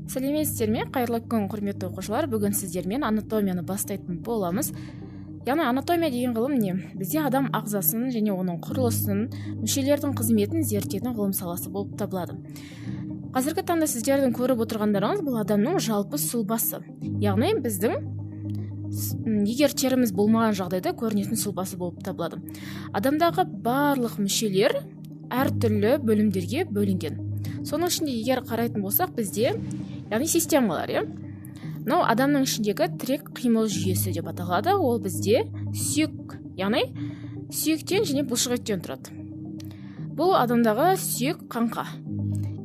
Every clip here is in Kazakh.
Сәлеметсіздер ме, қайырлы күн құрметті оқушылар. Бүгін сіздермен анатомияны бастайтын боламыз. Яғни анатомия деген ғылым не? Бізде адам ағзасын және оның құрылысын, мүшелердің қызметін зерттейтін ғылым саласы болып табылады. Қазіргі таңда сіздердің көріп отырғандарыңыз бұл адамның жалпы сұлбасы. Яғни біздің егер теріміз болмаған жағдайда көрінетін сұлбасы болып табылады. Адамдағы барлық мүшелер әртүрлі бөлімдерге бөлінген. Соның ішінде егер қарайтын болсақ, бізде яғни системалар, мынау адамның ішіндегі тірек қимыл жүйесі деп аталады. Ол бізде сүйек, яғни сүйектен және бұлшық еттен тұрады. Бұл адамдағы сүйек қаңқа.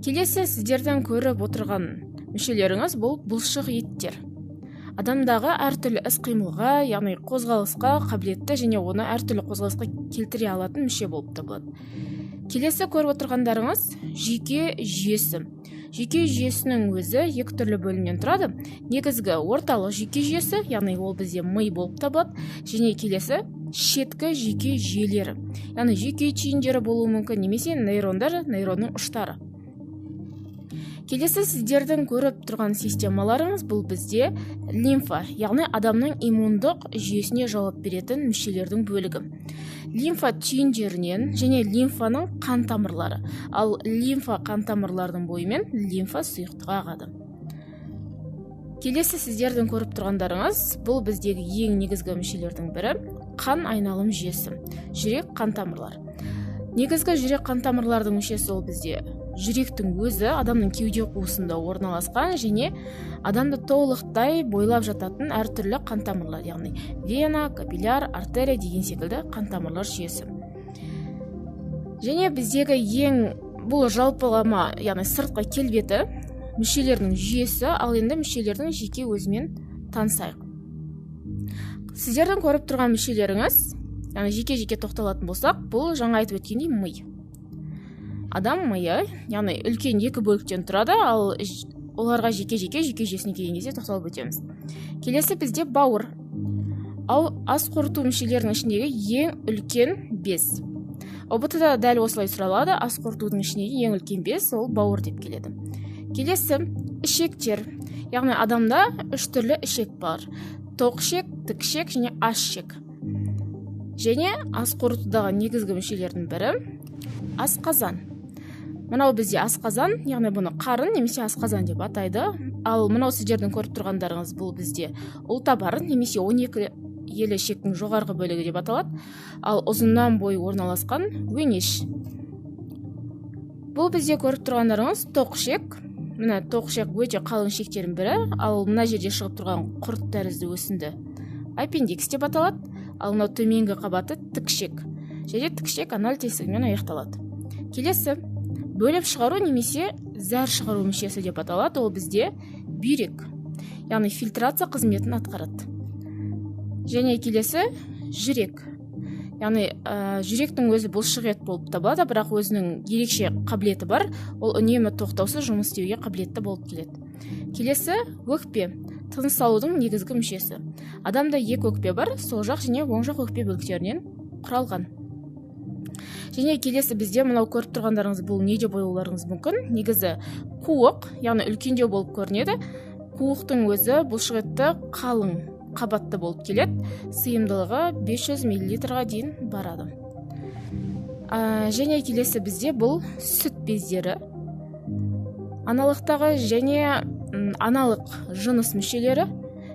Келесі сіздерден көріп отырған мүшелеріңіз бұл бұлшық еттер. Адамдағы әртүрлі іс-қимылға, яғни қозғалысқа қабілетті және оны әртүрлі қозғалысқа келтіре алатын мүше болып табылады. Келесі көріп отырғандарыңыз жүйке жүйесі. Жүйке жүйесінің өзі екі түрлі бөлімнен тұрады. Негізгі орталық жүйке жүйесі, яғни ол бізде ми болып табылады, және келесі шеткі жүйке жүйелері. Яғни жүйке түйіндері болуы мүмкін, немесе нейрондар, нейронның ұштары. Келесі сіздердің көріп тұрған системаларыңыз бұл бізде лимфа, яғни адамның иммундық жүйесіне жауап беретін мүшелердің бөлігі. Лимфа түйіндерінен және лимфаның қан тамырлары, ал лимфа қан тамырлардың бойымен лимфа сұйықтығы ағады. Келесі сіздердің көріп тұрғандарыңыз бұл біздегі ең негізгі мүшелердің бірі қан айналым жүйесі, жүрек қан тамырлар. Негізгі жүрек қан тамырлардың мүшесі ол бізде жүректің өзі адамның кеуде қуысында орналасқан және адамды толықтай бойлап жататын әртүрлі қан тамырлар, яғни вена, капилляр, артерия деген секілді қан тамырлар жүйесі. Және біздегі ең бұл жалпылама, яғни сыртқы келбеті мүшелердің жүйесі, ал енді мүшелердің жеке өзімен танысайық. Сіздердің көріп тұрған мүшелеріңіз, яғни жеке-жеке тоқталатын болсақ, бұл жаңа айтып өткендей ми. Адам миы, яғни үлкен екі бөліктен тұрады, ал оларға жеке-жеке жүйке жүйесіне келген кезде тоқталып өтеміз. Келесі бізде бауыр. Ас қорыту мүшелерінің ішіндегі ең үлкен без. ОБТ-да дәл осылай сұралады, ас қорытудың ішіндегі ең үлкен без ол бауыр деп келеді. Келесі ішектер. Яғни адамда үш түрлі ішек бар. Тоқ ішек, тік ішек және аш ішек. Және ас қорытудағы негізгі мүшелердің бірі асқазан. Мынау бізде асқазан, яғни бұны қарын немесе асқазан деп атайды. Ал мынау сіздердің көріп тұрғандарыңыз бұл бізде ұлтабар немесе 12 елі ішектің жоғарғы бөлігі деп аталады. Ал ұзыннан бойы орналасқан өңеш. Бұл бізде көріп тұрғандарыңыз тоқ ішек. Мына тоқ ішек өте қалың ішектердің бірі, ал мына жерде шығып тұрған құрт тәрізді өсінді аппендикс деп аталады. Ал мынау төменгі қабаты тік ішек. Және тік ішек анал тесігімен аяқталады. Келесі бөліп шығару немесе зәр шығару мүшесі деп аталады. Ол бізде бүйрек, яғни фильтрация қызметін атқарады. Және келесі жүрек. Яғни жүректің өзі бұлшық ет болып табылады, бірақ өзінің ерекше қабілеті бар. Ол үнемі тоқтаусыз жұмыс істеуге қабілетті болып келеді. Келесі өкпе, тыныс алудың негізгі мүшесі. Адамда екі өкпе бар, сол жақ және оң жақ өкпе бөліктерінен құралған. Және келесі бізде мынау көріп тұрғандарыңыз бұл не деп ойлауларыңыз мүмкін. Негізі қуық, яғни үлкендеу болып көрінеді. Қуықтың өзі бұлшық етті қалың қабатты болып келеді. Сыйымдылығы 500 мл дейін барады. Және келесі бізде бұл сүт бездері. Аналықтағы және аналық жыныс мүшелері,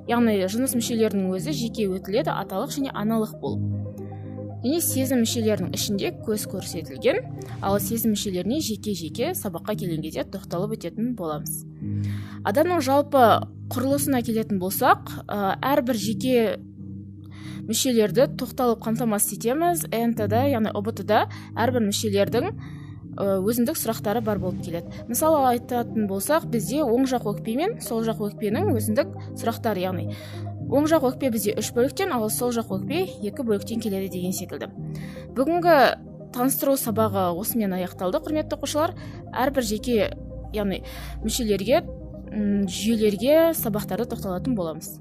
яғни жыныс мүшелерінің өзі жеке өтіледі, аталық және аналық болып. Және сезім мүшелерінің ішінде көз көрсетілген, ал сезім мүшелеріне жеке-жеке сабаққа келген кезде тоқталып өтетін боламыз. Адамның жалпы құрылысына келетін болсақ, әрбір жеке мүшелерді тоқталып қамтамасыз етеміз. НТ-да, яғни ОБТ-да әрбір мүшелердің өзіндік сұрақтары бар болып келеді. Мысалы айтатын болсақ, бізде оң жақ өкпе мен сол жақ өкпенің өзіндік сұрақтары, яғни оң жақ өкпе бізде 3 бөліктен, ал сол жақ өкпе 2 бөліктен келеді деген секілді. Бүгінгі таныстыру сабағы осымен аяқталды, құрметті оқушылар. Әрбір жеке, яғни мүшелерге, жүйелерге сабақтарды тоқталатын боламыз.